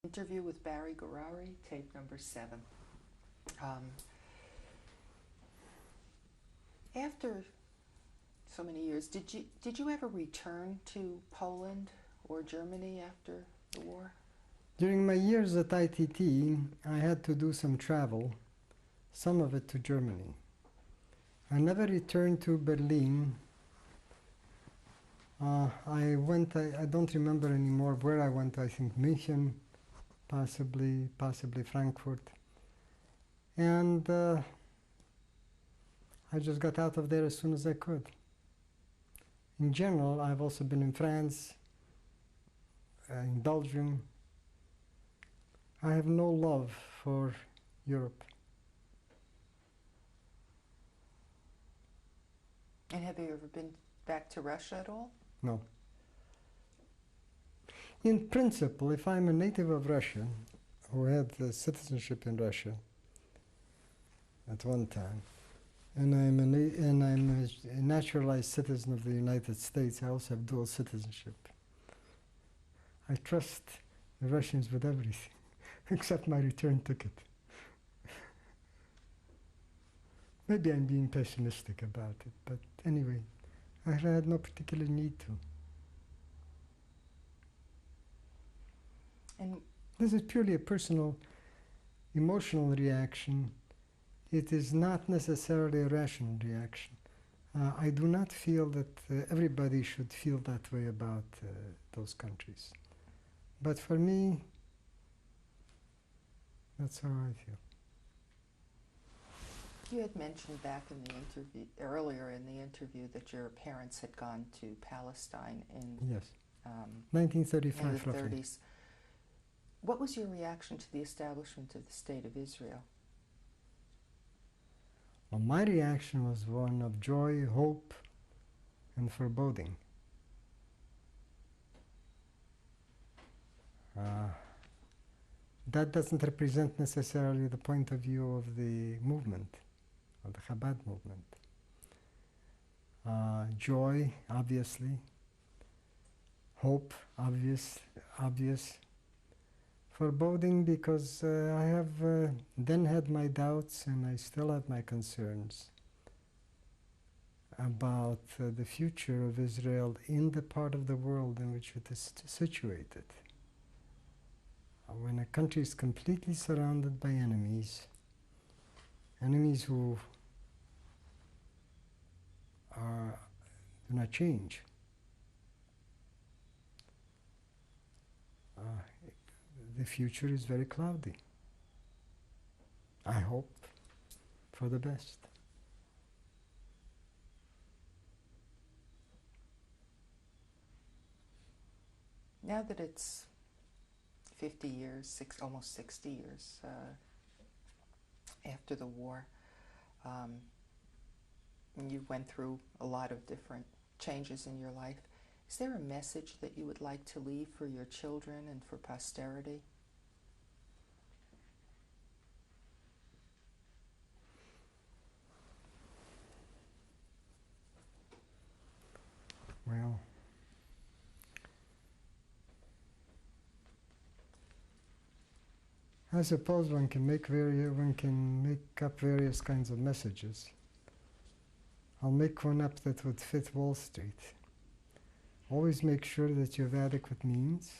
Interview with Barry Gourary, tape number 7. After so many years, did you ever return to Poland or Germany after the war? During my years at ITT, I had to do some travel, some of it to Germany. I never returned to Berlin. I don't remember anymore where I went. I think München, possibly Frankfurt. And I just got out of there as soon as I could. In general, I've also been in France, in Belgium. I have no love for Europe. And have you ever been back to Russia at all? No. In principle, if I'm a native of Russia, who had citizenship in Russia at one time, and I'm a naturalized citizen of the United States, I also have dual citizenship. I trust the Russians with everything, except my return ticket. Maybe I'm being pessimistic about it, but anyway, I had no particular need to. And this is purely a personal, emotional reaction. It is not necessarily a rational reaction. I do not feel that everybody should feel that way about those countries. But for me, that's how I feel. you had mentioned back in the interview, earlier in the interview, that your parents had gone to Palestine in Yes, in 1935 the roughly. 30s. What was your reaction to the establishment of the State of Israel? Well, my reaction was one of joy, hope, and foreboding. That doesn't represent necessarily the point of view of the movement, of the Chabad movement. Joy, obviously. Hope, obvious. Foreboding, because I have then had my doubts, and I still have my concerns about the future of Israel in the part of the world in which it is situated. When a country is completely surrounded by enemies who do not change, the future is very cloudy. I hope for the best. Now that it's 50 years, almost 60 years after the war, you went through a lot of different changes in your life. Is there a message that you would like to leave for your children and for posterity? Well, I suppose one can make up various kinds of messages. I'll make one up that would fit Wall Street. Always make sure that you have adequate means,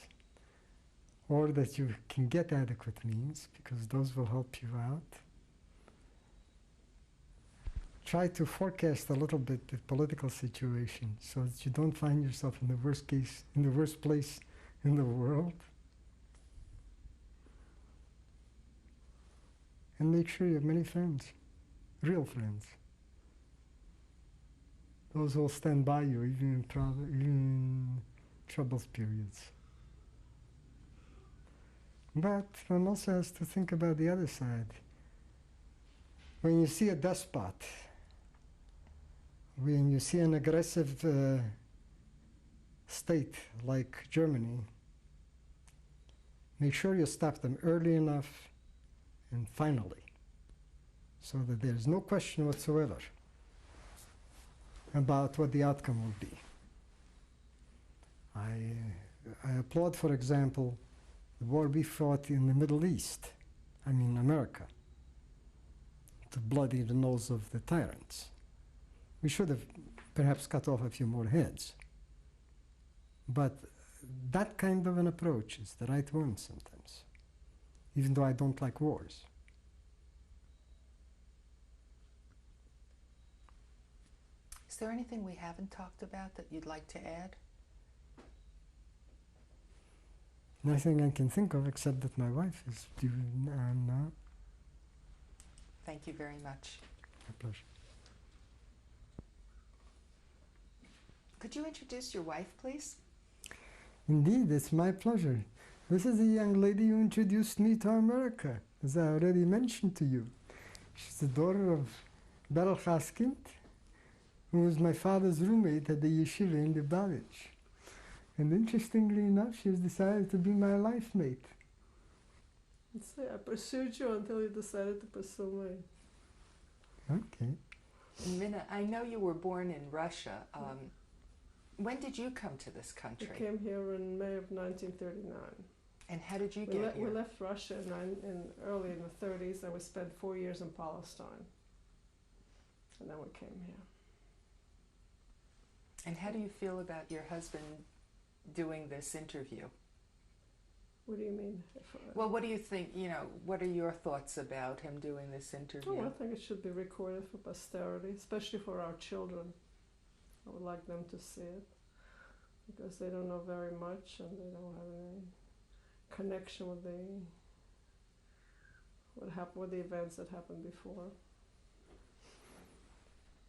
or that you can get adequate means, because those will help you out. Try to forecast a little bit the political situation so that you don't find yourself in the worst place in the world. And make sure you have many friends, real friends. Those who will stand by you even in troublous periods. But one also has to think about the other side. When you see a despot, when you see an aggressive state like Germany, make sure you stop them early enough and finally, so that there's no question whatsoever about what the outcome will be. I applaud, for example, the war we fought in the Middle East, I mean America, to bloody the nose of the tyrants. We should have perhaps cut off a few more heads. But that kind of an approach is the right one sometimes, even though I don't like wars. Is there anything we haven't talked about that you'd like to add? Nothing I can think of except that my wife is due now. Thank you very much. My pleasure. Could you introduce your wife, please? Indeed, it's my pleasure. This is the young lady who introduced me to America, as I already mentioned to you. She's the daughter of Beryl Haskind, who was my father's roommate at the yeshiva in Lubavitch. And interestingly enough, she has decided to be my life mate. See, I pursued you until you decided to pursue me. Okay. Minna, I know you were born in Russia. When did you come to this country? I came here in May of 1939. And how did you get here? We left Russia early in the 30s, and we spent 4 years in Palestine. And then we came here. And how do you feel about your husband doing this interview? What do you mean? Well, what do you think, what are your thoughts about him doing this interview? Oh, I think it should be recorded for posterity, especially for our children. I would like them to see it, because they don't know very much and they don't have any connection with with the events that happened before.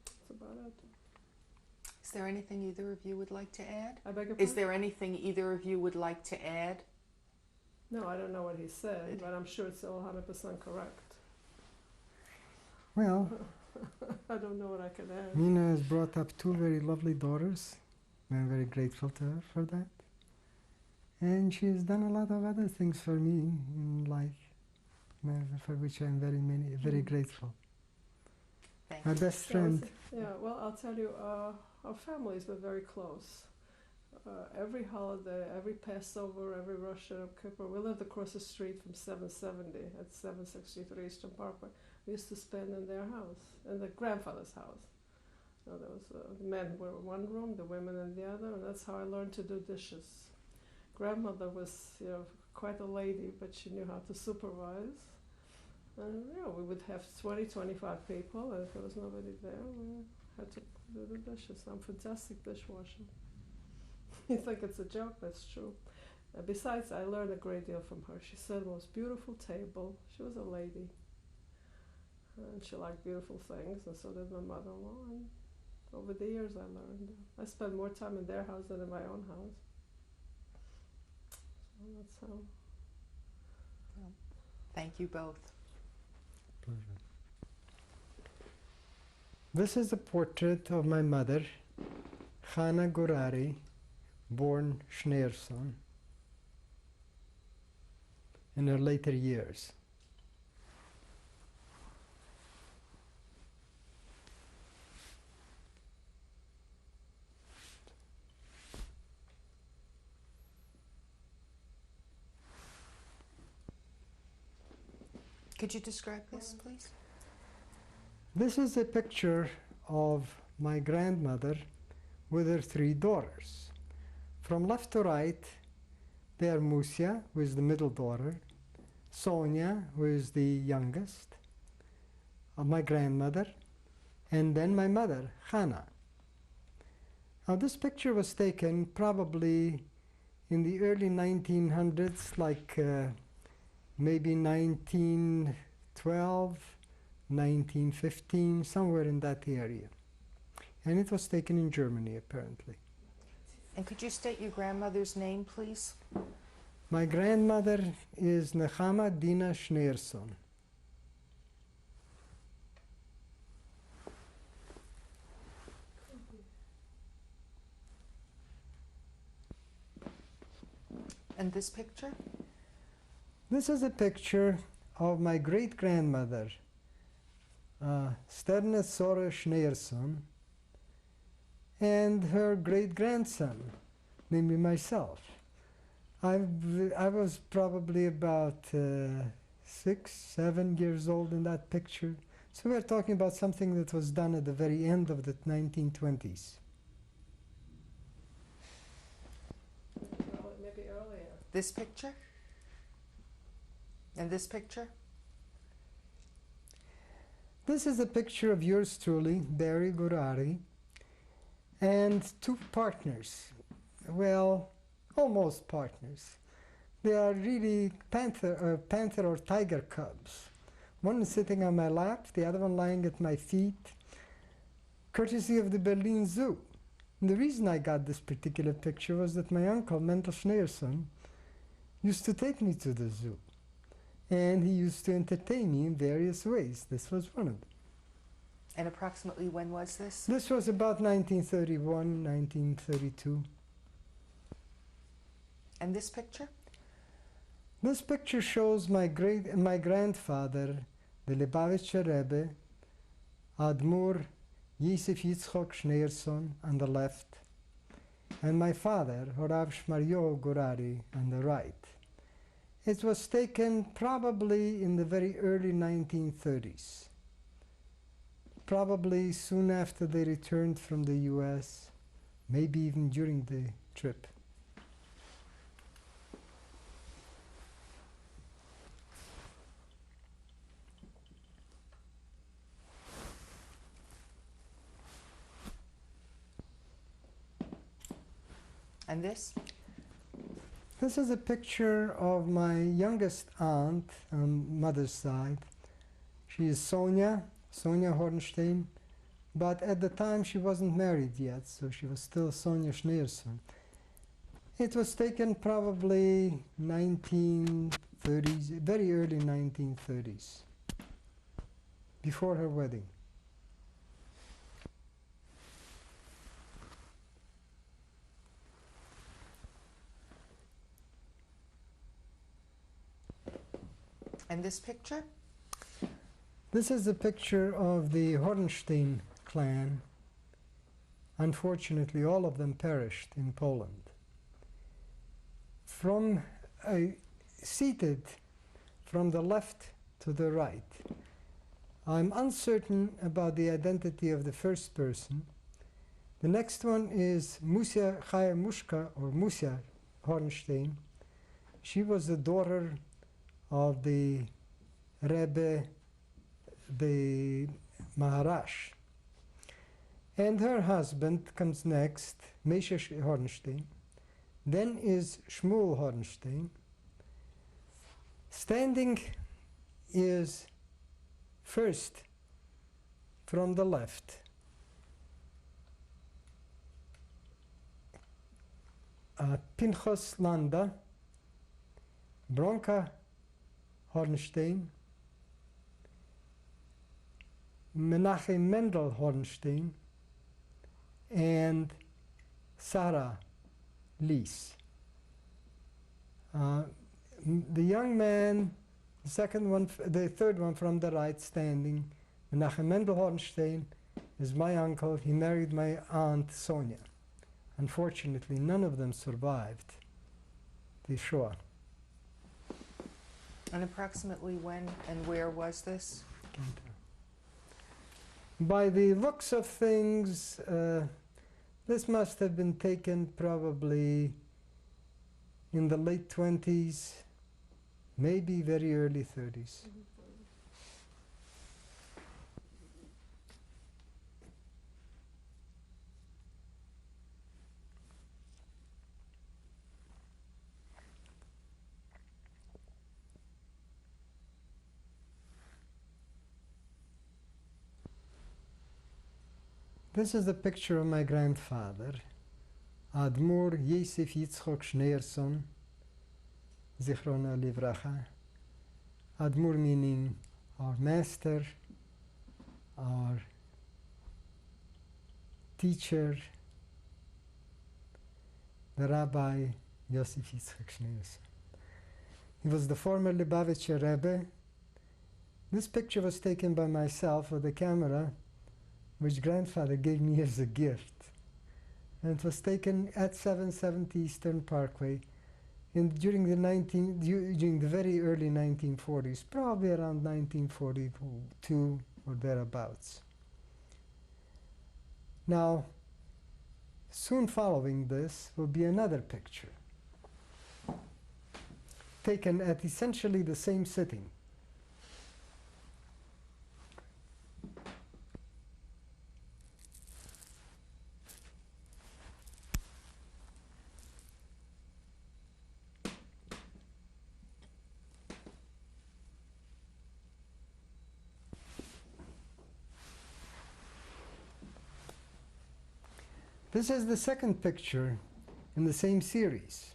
That's about it. Is there anything either of you would like to add? I beg your Is pardon? there anything either of you would like to add? No, I don't know what he said, but I'm sure it's all 100% correct. Well, I don't know what I can add. Mina has brought up two very lovely daughters. I'm very grateful to her for that. And she has done a lot of other things for me in life, for which I'm very grateful. Thank My you. best friend. Yeah, well, I'll tell you, our families were very close. Every holiday, every Passover, every Rosh Hashanah, Kippur, we lived across the street from 770 at 763 Eastern Parkway. We used to spend in their house, in the grandfather's house. There was the men were in one room, the women in the other, and that's how I learned to do dishes. Grandmother was, quite a lady, but she knew how to supervise. And we would have 20, 25 people, and if there was nobody there, we had to do the dishes. I'm a fantastic dishwasher. You think it's a joke, that's true. Besides, I learned a great deal from her. She set the most beautiful table. She was a lady. And she liked beautiful things, and so did my mother-in-law. And over the years, I learned. I spent more time in their house than in my own house. So that's how. Thank you both. Pleasure. This is a portrait of my mother, Hannah Gourary, born Schneerson, in her later years. Could you describe this, please? This is a picture of my grandmother with her three daughters. From left to right, they are Musia, who is the middle daughter, Sonia, who is the youngest, my grandmother, and then my mother, Hannah. Now this picture was taken probably in the early 1900s, like maybe 1912, 1915, somewhere in that area. And it was taken in Germany, apparently. And could you state your grandmother's name, please? My grandmother is Nechama Dina Schneerson. And this picture? This is a picture of my great-grandmother, Sterne Sora Schneerson, and her great-grandson, namely myself. I was probably about 6, 7 years old in that picture. So we're talking about something that was done at the very end of the 1920s. Maybe earlier. This picture? And this picture? This is a picture of yours truly, Barry Gourary, and 2 partners. Well, almost partners. They are really panther or tiger cubs. One is sitting on my lap, the other one lying at my feet, courtesy of the Berlin Zoo. And the reason I got this particular picture was that my uncle, Mendel Schneerson, used to take me to the zoo. And he used to entertain me in various ways. This was one of them. And approximately when was this? This was about 1931, 1932. And this picture? This picture shows my grandfather, the Lubavitcher Rebbe, Admor Yosef Yitzchok Schneerson on the left, and my father, Horav Shmaryo Gourary, on the right. It was taken probably in the very early 1930s, probably soon after they returned from the US, maybe even during the trip. And this? This is a picture of my youngest aunt on mother's side. She is Sonia Hornstein, but at the time she wasn't married yet, so she was still Sonia Schneerson. It was taken probably 1930s, very early 1930s, before her wedding. And this picture? This is a picture of the Hornstein clan. Unfortunately, all of them perished in Poland. Seated from the left to the right, I'm uncertain about the identity of the first person. The next one is Musia Chaya Mushka, or Musia Hornstein. She was the daughter of the Rebbe, the Maharash. And her husband comes next, Mesha Hornstein. Then is Shmuel Hornstein. Standing is first from the left Pinchas Landa, Bronka Hornstein, Menachem Mendel Hornstein, and Sarah Lies. The young man, the third one from the right standing, Menachem Mendel Hornstein, is my uncle. He married my aunt Sonia. Unfortunately, none of them survived the Shoah. And approximately when and where was this? By the looks of things, this must have been taken probably in the late 20s, maybe very early 30s. This is the picture of my grandfather, Admor Yosef Yitzchok Schneerson, Zichrona Livracha. Admor meaning our master, our teacher, the Rabbi Yosef Yitzchok Schneerson. He was the former Lubavitcher Rebbe. This picture was taken by myself with a camera which grandfather gave me as a gift. And it was taken at 770 Eastern Parkway during the very early 1940s, probably around 1942 or thereabouts. Now, soon following this will be another picture, taken at essentially the same sitting. This is the second picture in the same series.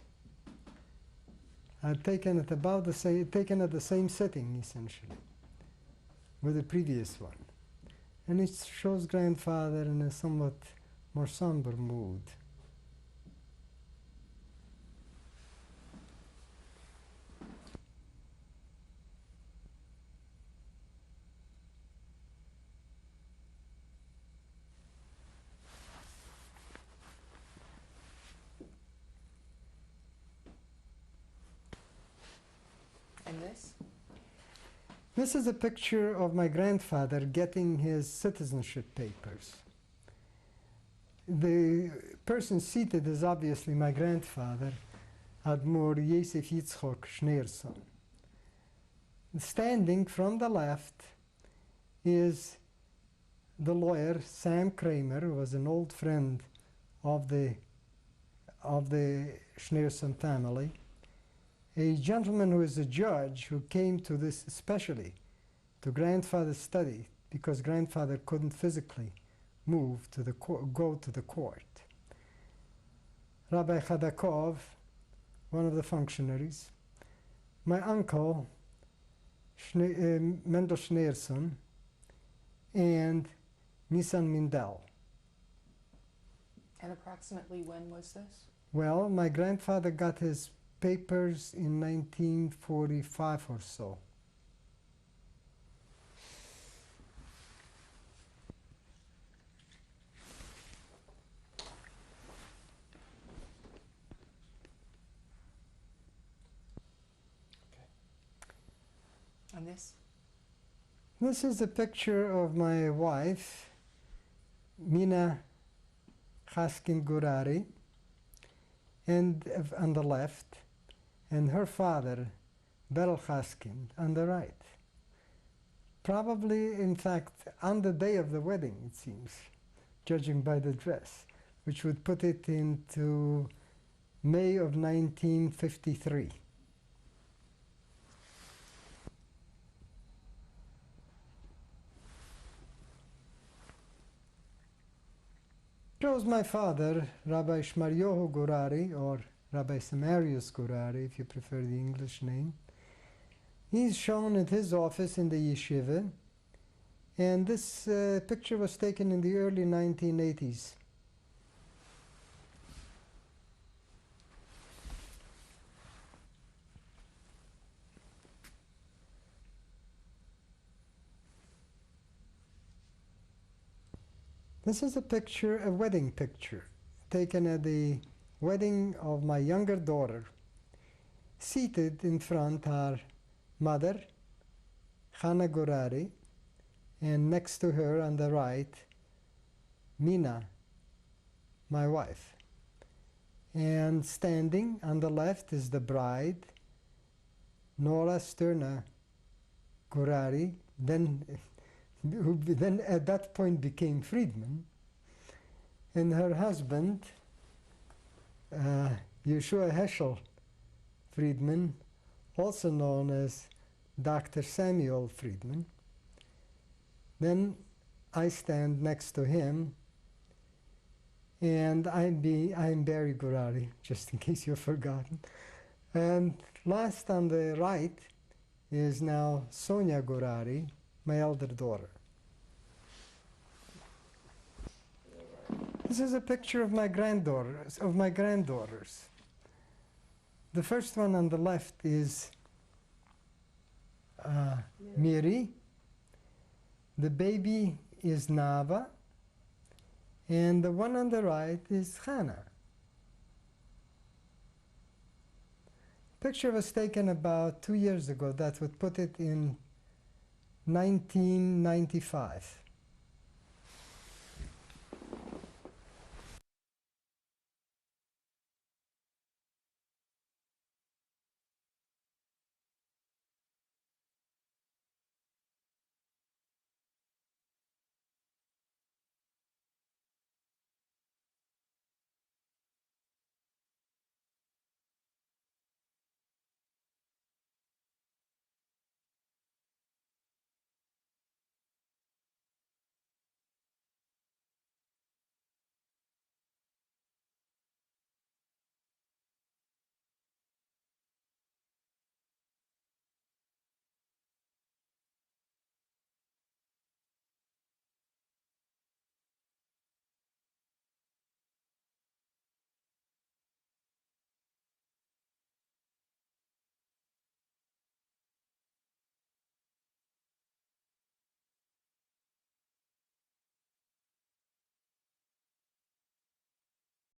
Taken at about the same, taken at the same setting essentially, with the previous one, and it shows grandfather in a somewhat more somber mood. And this? This is a picture of my grandfather getting his citizenship papers. The person seated is obviously my grandfather, Admor Yosef Yitzchok Schneerson. Standing from the left is the lawyer Sam Kramer, who was an old friend of the Schneerson family. A gentleman who is a judge who came to this especially to grandfather's study because grandfather couldn't physically move to the go to the court. Rabbi Chadakov, one of the functionaries, my uncle Mendel Schneerson, and Nisan Mindel. And approximately when was this? Well, my grandfather got his papers in 1945 or so. And this? This is a picture of my wife, Mina Chaskin Gourary, and on the left, and her father, Berel Chaskin, on the right. Probably, in fact, on the day of the wedding, it seems, judging by the dress, which would put it into May of 1953. Shows my father, Rabbi Shmaryohu Gourary, or Rabbi Samarius Gourary, if you prefer the English name. He's shown at his office in the yeshiva, and this picture was taken in the early 1980s. This is a picture, a wedding picture, taken at the wedding of my younger daughter. Seated in front are mother, Hannah Gourary, and next to her on the right, Mina, my wife. And standing on the left is the bride, Nora Sterna Gourary, who then at that point became Friedman, and her husband, Yeshua Heschel Friedman, also known as Dr. Samuel Friedman. Then I stand next to him, and I'm Barry Gourary, just in case you've forgotten. And last on the right is now Sonia Gourary, my elder daughter. This is a picture of my granddaughters. The first one on the left is Miri. The baby is Nava. And the one on the right is Hannah. Picture was taken about 2 years ago. That would put it in 1995.